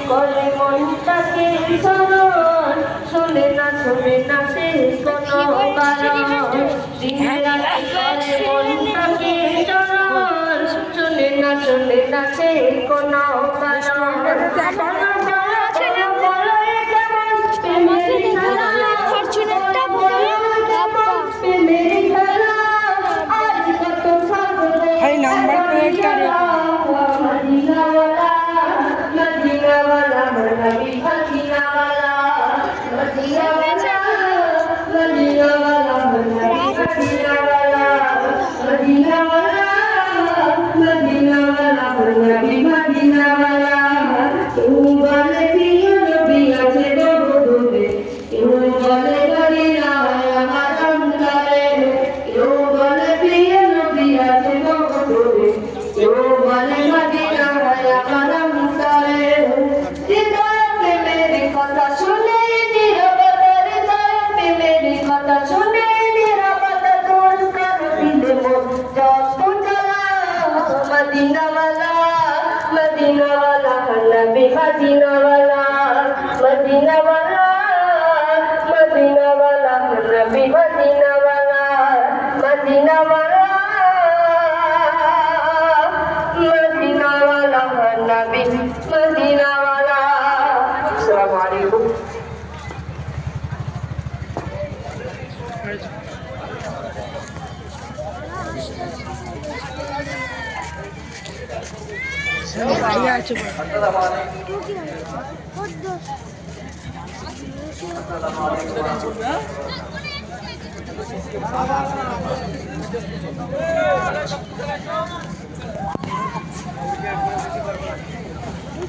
করে মনটাকে স্মরণ শোনে না সে কোনো কারণ দিনে রাতে করে মনটাকে স্মরণ শোনে না সে কোনো কারণ নাম্বার প্লেটটা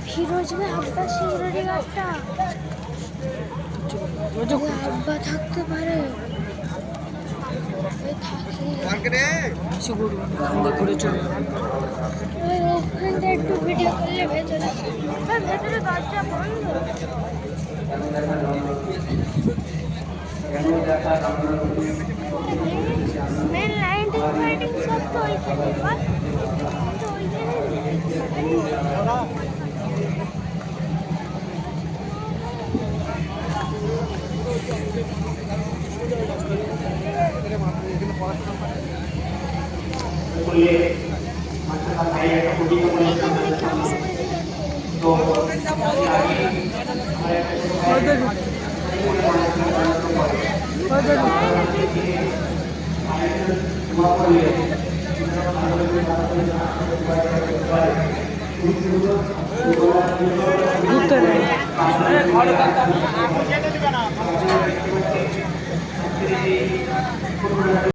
ফিরোজ ভাই আব্বা সিকিউরিটি গার্ডটা আব্বা থাকতে পারে একটু ভিডিও করলে ভেতরে ভেতরে দরজা বন্ধ মেন লাইন ফাইটিং সব তো ওইখানে ঘুরতে